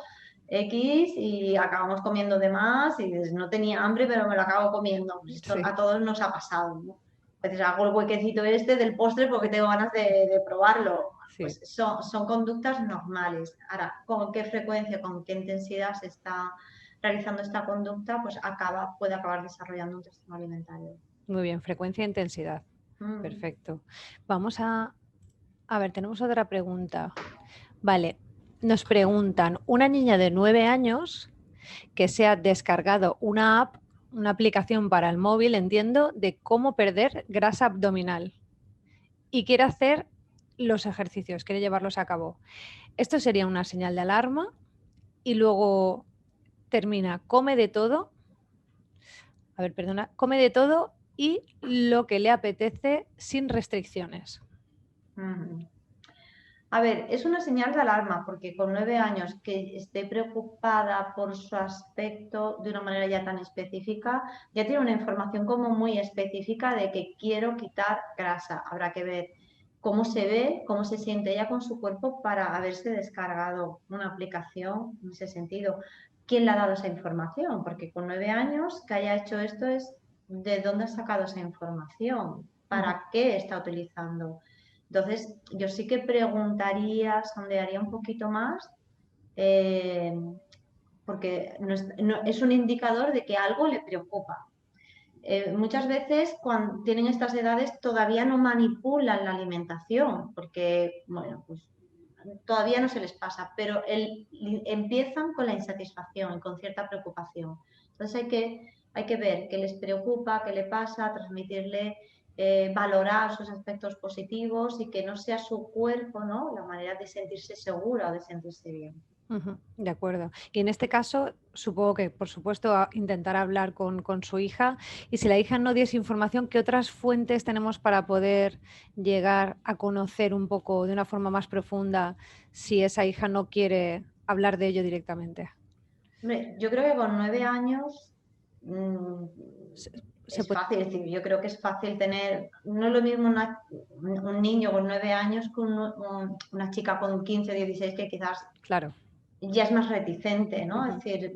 X y acabamos comiendo de más y dices, no tenía hambre pero me lo acabo comiendo. Pues esto Sí, a todos nos ha pasado, ¿no? A veces hago el huequecito este del postre porque tengo ganas de probarlo. sí. Pues son conductas normales. Ahora, ¿con qué frecuencia, con qué intensidad se está realizando esta conducta? Pues puede acabar desarrollando un trastorno alimentario. Muy bien, frecuencia e intensidad. Mm. Perfecto. Vamos a ver, tenemos otra pregunta. Vale, nos preguntan, una niña de 9 años que se ha descargado una app, una aplicación para el móvil, entiendo, de cómo perder grasa abdominal y quiere hacer los ejercicios, quiere llevarlos a cabo. Esto sería una señal de alarma y luego termina, come de todo, a ver, perdona, come de todo y lo que le apetece sin restricciones. Mm. A ver, es una señal de alarma porque con 9 años que esté preocupada por su aspecto de una manera ya tan específica, ya tiene una información como muy específica de que quiero quitar grasa. Habrá que ver cómo se ve, cómo se siente ella con su cuerpo para haberse descargado una aplicación en ese sentido. ¿Quién le ha dado esa información? Porque con 9 años que haya hecho esto es ¿de dónde ha sacado esa información? ¿Para qué está utilizando? Entonces, yo sí que preguntaría, sondearía un poquito más, eh, porque es un indicador de que algo le preocupa. Muchas veces cuando tienen estas edades todavía no manipulan la alimentación, porque, bueno, pues todavía no se les pasa, pero empiezan con la insatisfacción y con cierta preocupación. Entonces hay que ver qué les preocupa, qué le pasa, transmitirle, valorar sus aspectos positivos y que no sea su cuerpo, ¿no?, la manera de sentirse segura o de sentirse bien. De acuerdo. Y en este caso, supongo que, por supuesto, intentar hablar con su hija y si la hija no diese información, ¿qué otras fuentes tenemos para poder llegar a conocer un poco de una forma más profunda si esa hija no quiere hablar de ello directamente? Hombre, yo creo que con 9 años Se, se es puede, fácil, es decir, yo creo que es fácil tener, no es lo mismo un niño con 9 años que una chica con 15 16 que quizás claro. ya es más reticente, ¿no? Es decir,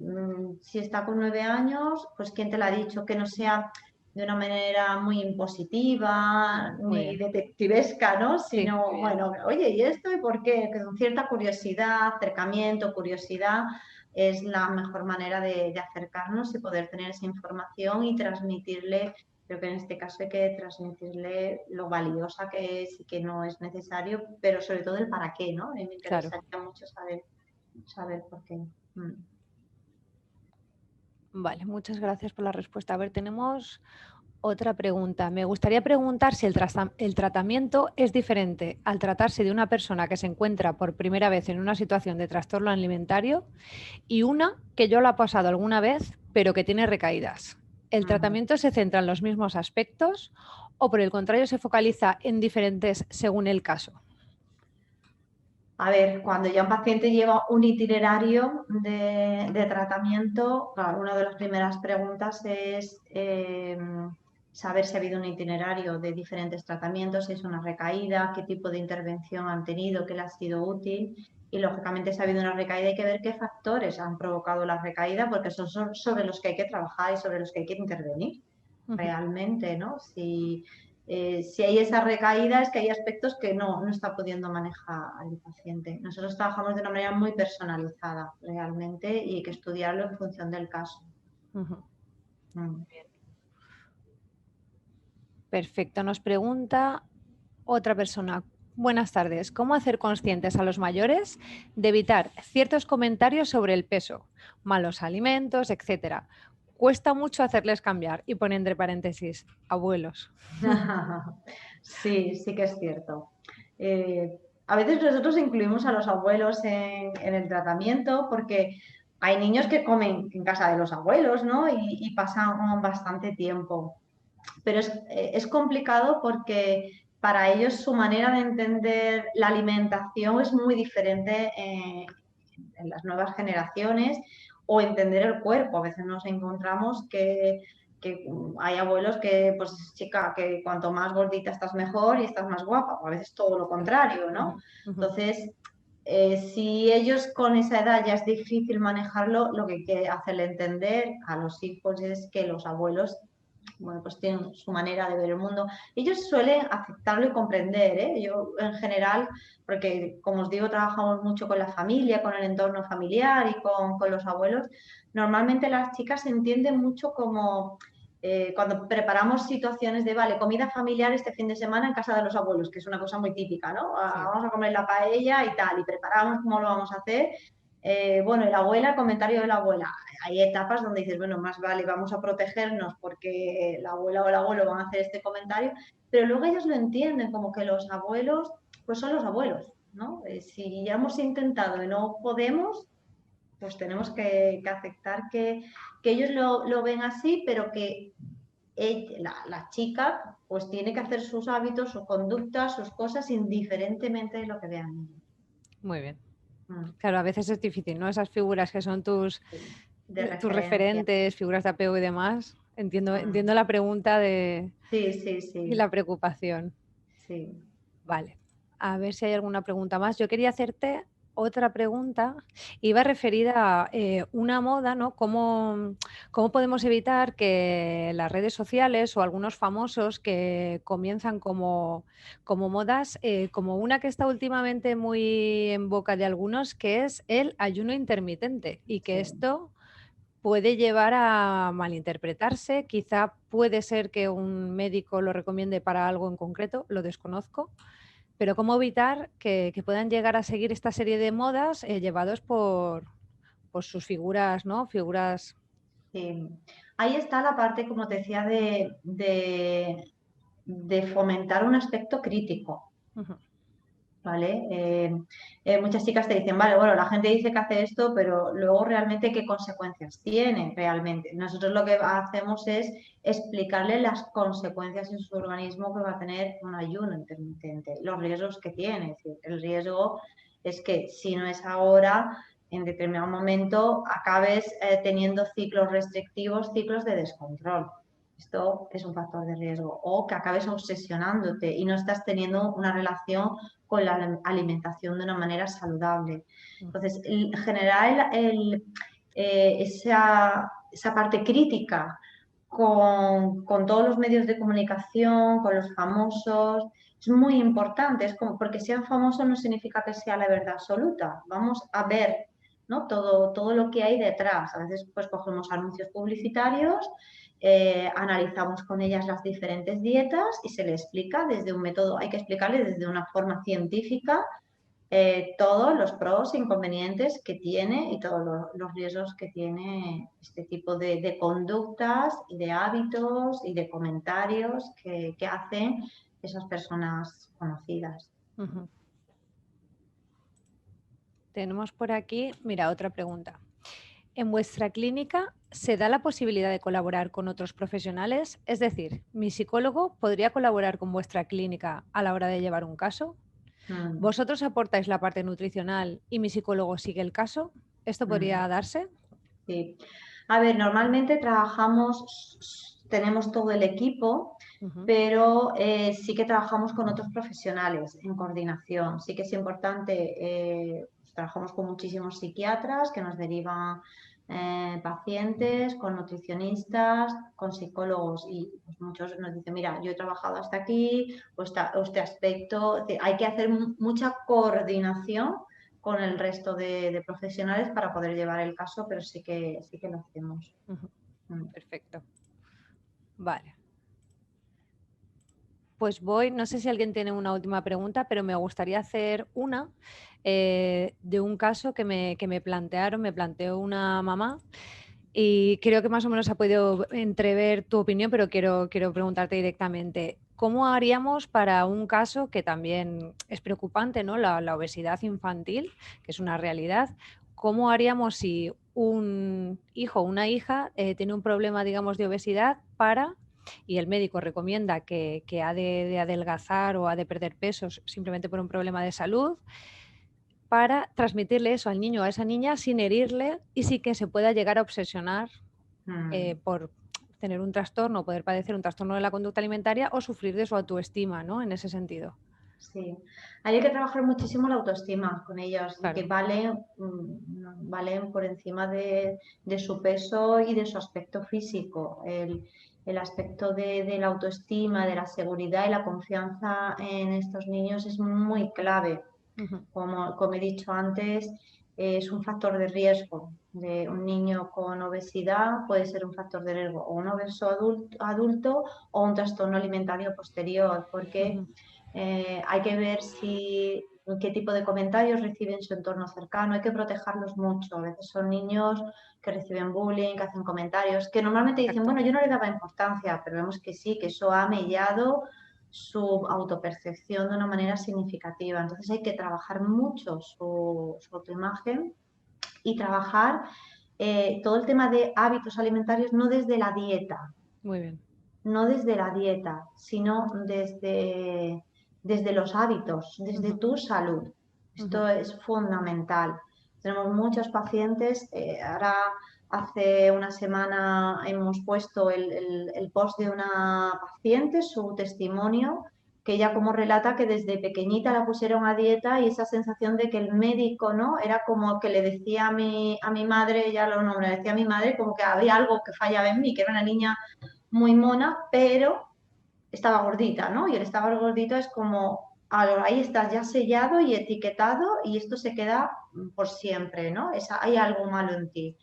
si está con 9 años, pues ¿quién te lo ha dicho? Que no sea de una manera muy impositiva Muy ni bien. detectivesca, ¿no? Sí, Sino, bueno, oye, ¿y esto y por qué? Que con cierta curiosidad, acercamiento, curiosidad, es la mejor manera de acercarnos y poder tener esa información y transmitirle. Creo que en este caso hay que transmitirle lo valiosa que es y que no es necesario, pero sobre todo el para qué, ¿no? Me claro. interesaría mucho saber por qué. Vale, muchas gracias por la respuesta. A ver, tenemos otra pregunta. Me gustaría preguntar si el tratamiento es diferente al tratarse de una persona que se encuentra por primera vez en una situación de trastorno alimentario y una que yo lo ha pasado alguna vez, pero que tiene recaídas. ¿El Ujú. tratamiento se centra en los mismos aspectos o por el contrario se focaliza en diferentes según el caso? A ver, cuando ya un paciente lleva un itinerario de tratamiento, claro, una de las primeras preguntas es saber si ha habido un itinerario de diferentes tratamientos, si es una recaída, qué tipo de intervención han tenido, qué le ha sido útil. Y lógicamente, si ha habido una recaída, hay que ver qué factores han provocado la recaída, porque son sobre los que hay que trabajar y sobre los que hay que intervenir realmente, ¿no? Si hay esa recaída es que hay aspectos que no está pudiendo manejar el paciente. Nosotros trabajamos de una manera muy personalizada realmente y hay que estudiarlo en función del caso. Ujú. Mm. Perfecto. Nos pregunta otra persona. Buenas tardes. ¿Cómo hacer conscientes a los mayores de evitar ciertos comentarios sobre el peso, malos alimentos, etcétera? Cuesta mucho hacerles cambiar y pone entre paréntesis, abuelos. Sí, sí que es cierto. A veces nosotros incluimos a los abuelos en el tratamiento porque hay niños que comen en casa de los abuelos, ¿no? Y pasan bastante tiempo. Pero es complicado porque para ellos su manera de entender la alimentación es muy diferente en las nuevas generaciones o entender el cuerpo. A veces nos encontramos que que hay abuelos que, pues chica, que cuanto más gordita estás mejor y estás más guapa, o a veces todo lo contrario, ¿no? Entonces, si ellos con esa edad ya es difícil manejarlo, lo que hay que hacerle entender a los hijos es que los abuelos, bueno, pues tienen su manera de ver el mundo. Ellos suelen aceptarlo y comprender, ¿eh? Yo en general, porque como os digo, trabajamos mucho con la familia, con el entorno familiar y con los abuelos, normalmente las chicas entienden mucho como cuando preparamos situaciones de, vale, comida familiar este fin de semana en casa de los abuelos, que es una cosa muy típica, ¿no? Sí. Vamos a comer la paella y tal, y preparamos cómo lo vamos a hacer. Bueno, y la abuela, comentario de la abuela. Hay etapas donde dices, bueno, más vale, vamos a protegernos porque la abuela o el abuelo van a hacer este comentario, pero luego ellos lo entienden, como que los abuelos, pues son los abuelos, ¿no? Si ya hemos intentado y no podemos, pues tenemos que aceptar que ellos lo ven así, pero que la chica pues tiene que hacer sus hábitos, sus conductas, sus cosas, indiferentemente de lo que vean. Muy bien. Mm. Claro, a veces es difícil, ¿no? Esas figuras que son tus referentes, figuras de apego y demás. Entiendo la pregunta y la preocupación. Sí. Vale. A ver si hay alguna pregunta más. Yo quería hacerte otra pregunta. Iba referida a una moda, ¿no? ¿Cómo podemos evitar que las redes sociales o algunos famosos que comienzan como modas, como una que está últimamente muy en boca de algunos, que es el ayuno intermitente, y que esto puede llevar a malinterpretarse? Quizá puede ser que un médico lo recomiende para algo en concreto, lo desconozco, pero ¿cómo evitar que puedan llegar a seguir esta serie de modas llevados por sus figuras, ¿no? Figuras. Sí. Ahí está la parte, como te decía, de fomentar un aspecto crítico. Ujú. ¿Vale? Muchas chicas te dicen, vale, bueno, la gente dice que hace esto, pero luego realmente qué consecuencias tiene realmente. Nosotros lo que hacemos es explicarle las consecuencias en su organismo que va a tener un ayuno intermitente, los riesgos que tiene. Es decir, el riesgo es que si no es ahora, en determinado momento acabes teniendo ciclos restrictivos, ciclos de descontrol. Esto es un factor de riesgo. O que acabes obsesionándote y no estás teniendo una relación con la alimentación de una manera saludable. Entonces, generar esa parte crítica con todos los medios de comunicación, con los famosos, es muy importante. Es como, porque sean famosos no significa que sea la verdad absoluta. Vamos a ver, ¿no? todo lo que hay detrás. A veces pues cogemos anuncios publicitarios, analizamos con ellas las diferentes dietas y se le explica desde un método, hay que explicarle desde una forma científica todos los pros e inconvenientes que tiene y todos los riesgos que tiene este tipo de conductas y de hábitos y de comentarios que hacen esas personas conocidas. Uh-huh. Tenemos por aquí, mira, otra pregunta. ¿En vuestra clínica se da la posibilidad de colaborar con otros profesionales? Es decir, ¿mi psicólogo podría colaborar con vuestra clínica a la hora de llevar un caso? ¿Vosotros aportáis la parte nutricional y mi psicólogo sigue el caso? ¿Esto podría darse? Sí. A ver, normalmente tenemos todo el equipo, pero sí que trabajamos con otros profesionales en coordinación. Sí que es importante, trabajamos con muchísimos psiquiatras que nos derivan pacientes, con nutricionistas, con psicólogos y pues, muchos nos dicen, mira, yo he trabajado hasta aquí, o este aspecto. Hay que hacer mucha coordinación con el resto de profesionales para poder llevar el caso, pero sí que lo hacemos. Perfecto. Vale. Pues no sé si alguien tiene una última pregunta, pero me gustaría hacer una de un caso que me planteó una mamá, y creo que más o menos ha podido entrever tu opinión, pero quiero preguntarte directamente. ¿Cómo haríamos para un caso que también es preocupante, ¿no? La obesidad infantil, que es una realidad? ¿Cómo haríamos si un hijo o una hija tiene un problema, digamos, de obesidad y el médico recomienda que ha de adelgazar o ha de perder pesos simplemente por un problema de salud, para transmitirle eso al niño o a esa niña sin herirle y sí que se pueda llegar a obsesionar por tener un trastorno, poder padecer un trastorno de la conducta alimentaria o sufrir de su autoestima, ¿no? En ese sentido. Sí, ahí hay que trabajar muchísimo la autoestima con ellos, que Claro. valen por encima de su peso y de su aspecto físico. El aspecto de la autoestima, de la seguridad y la confianza en estos niños es muy clave. Ujú. Como he dicho antes, es un factor de riesgo. De un niño con obesidad puede ser un factor de riesgo o un obeso adulto o un trastorno alimentario posterior, porque Ujú. hay que ver qué tipo de comentarios reciben su entorno cercano, hay que protegerlos mucho. A veces son niños que reciben bullying, que hacen comentarios, que normalmente dicen, Exacto. bueno, yo no le daba importancia, pero vemos que sí, que eso ha mellado su autopercepción de una manera significativa. Entonces hay que trabajar mucho su autoimagen y trabajar todo el tema de hábitos alimentarios no desde la dieta, Muy bien. no desde la dieta, sino desde los hábitos, desde Ujú. tu salud. Ujú. Esto es fundamental. Tenemos muchos pacientes, ahora hace una semana hemos puesto el post de una paciente, su testimonio, que ella como relata que desde pequeñita la pusieron a dieta y esa sensación de que el médico, ¿no? Era como que le decía a mi madre, ella lo nombra, decía a mi madre como que había algo que fallaba en mí, que era una niña muy mona, pero estaba gordita, ¿no? Y el estar gordito es como, ahí estás ya sellado y etiquetado y esto se queda por siempre, ¿no? Hay algo malo en ti.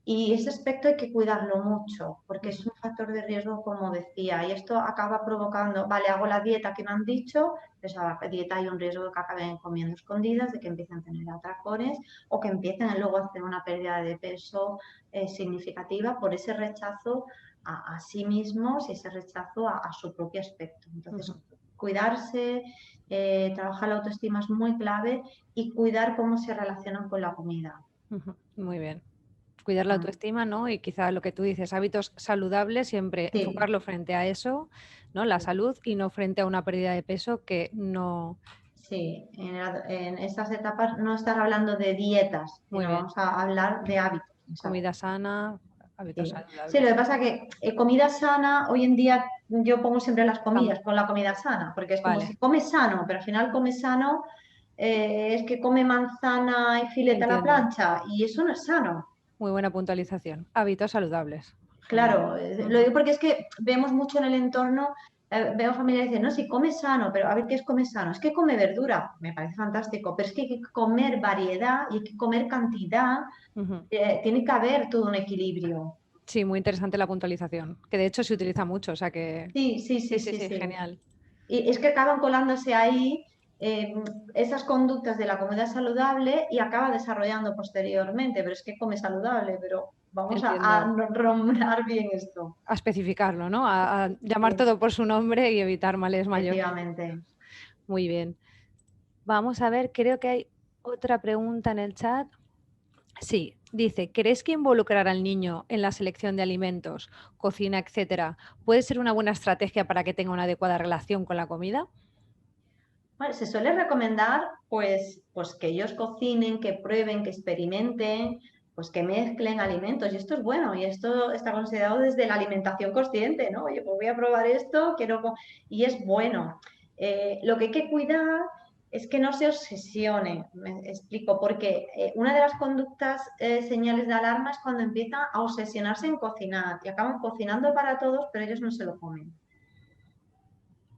Y ese aspecto hay que cuidarlo mucho, porque es Ujú. un factor de riesgo, como decía, y esto acaba provocando, vale, hago la dieta que me han dicho, pues a la dieta hay un riesgo de que acaben comiendo escondidas, de que empiecen a tener atracones o que empiecen luego a hacer una pérdida de peso significativa por ese rechazo a sí mismos y ese rechazo a su propio aspecto. Entonces, Ujú. cuidarse, trabajar la autoestima es muy clave y cuidar cómo se relacionan con la comida. Ujú. Muy bien. Cuidar la Mm. autoestima, ¿no? Y quizá lo que tú dices, hábitos saludables, siempre Sí, enfocarlo frente a eso, ¿no? La salud y no frente a una pérdida de peso que no. sí, en estas etapas no estar hablando de dietas, Muy sino bien. vamos a hablar de hábitos de salud. Comida sana, hábitos Sí. Sí, lo saludables. que pasa es que comida sana, hoy en día yo pongo siempre las Tam- comillas con la comida sana, porque es como si Vale, come sano, pero al final come sano, es que come manzana y filete a la entiendo. plancha y eso no es sano. Muy buena puntualización. Hábitos saludables. Genial. Claro, lo Ujú. digo porque es que vemos mucho en el entorno, veo familias que dicen, no, si come sano, pero a ver qué es come sano, es que come verdura, me parece fantástico, pero es que hay que comer variedad y hay que comer cantidad, Ujú. tiene que haber todo un equilibrio. Sí, muy interesante la puntualización, que de hecho se utiliza mucho, o sea que Sí, sí, sí, sí, sí, sí, sí, sí. genial. Y es que acaban colándose ahí eh, esas conductas de la comida saludable y acaba desarrollando posteriormente, pero es que come saludable, pero vamos a Entiendo. nombrar bien esto. A especificarlo, ¿no? A llamar Sí, todo por su nombre y evitar males mayores. efectivamente. Muy bien. Vamos a ver, creo que hay otra pregunta en el chat. Sí, dice, ¿crees que involucrar al niño en la selección de alimentos, cocina, etcétera, puede ser una buena estrategia para que tenga una adecuada relación con la comida? Bueno, se suele recomendar pues que ellos cocinen, que prueben, que experimenten, pues que mezclen alimentos. Y esto es bueno, y esto está considerado desde la alimentación consciente, ¿no? Oye, pues voy a probar esto, y es bueno. Lo que hay que cuidar es que no se obsesione, me explico, porque una de las conductas señales de alarma es cuando empiezan a obsesionarse en cocinar y acaban cocinando para todos, pero ellos no se lo comen.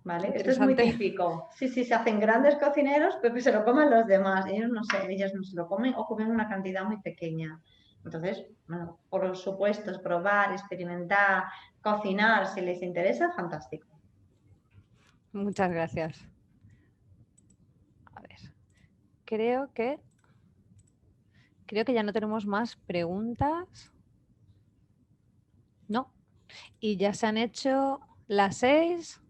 ¿Vale? Esto es muy Interesante. típico. Sí, sí, se hacen grandes cocineros, pero que se lo coman los demás. Ellos no sé, ellas no se lo comen o comen una cantidad muy pequeña. Entonces, bueno, por supuesto, es probar, experimentar, cocinar, si les interesa, fantástico. Muchas gracias. A ver, creo que, creo que ya no tenemos más preguntas. No. Y ya se han hecho las 6.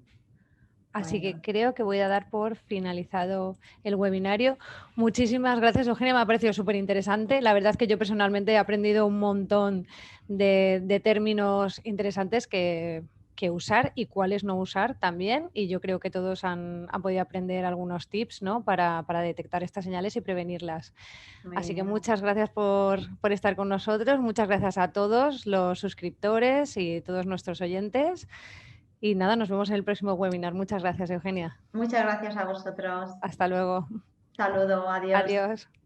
Así que Bueno, creo que voy a dar por finalizado el webinario. Muchísimas gracias, Eugenia. Me ha parecido súper interesante. La verdad es que yo personalmente he aprendido un montón de términos interesantes que usar y cuáles no usar también. Y yo creo que todos han podido aprender algunos tips, ¿no? para detectar estas señales y prevenirlas. Muy Así que bien. muchas gracias por estar con nosotros. Muchas gracias a todos los suscriptores y todos nuestros oyentes. Y nada, nos vemos en el próximo webinar. Muchas gracias, Eugenia. Muchas gracias a vosotros. Hasta luego. Saludo, adiós. Adiós.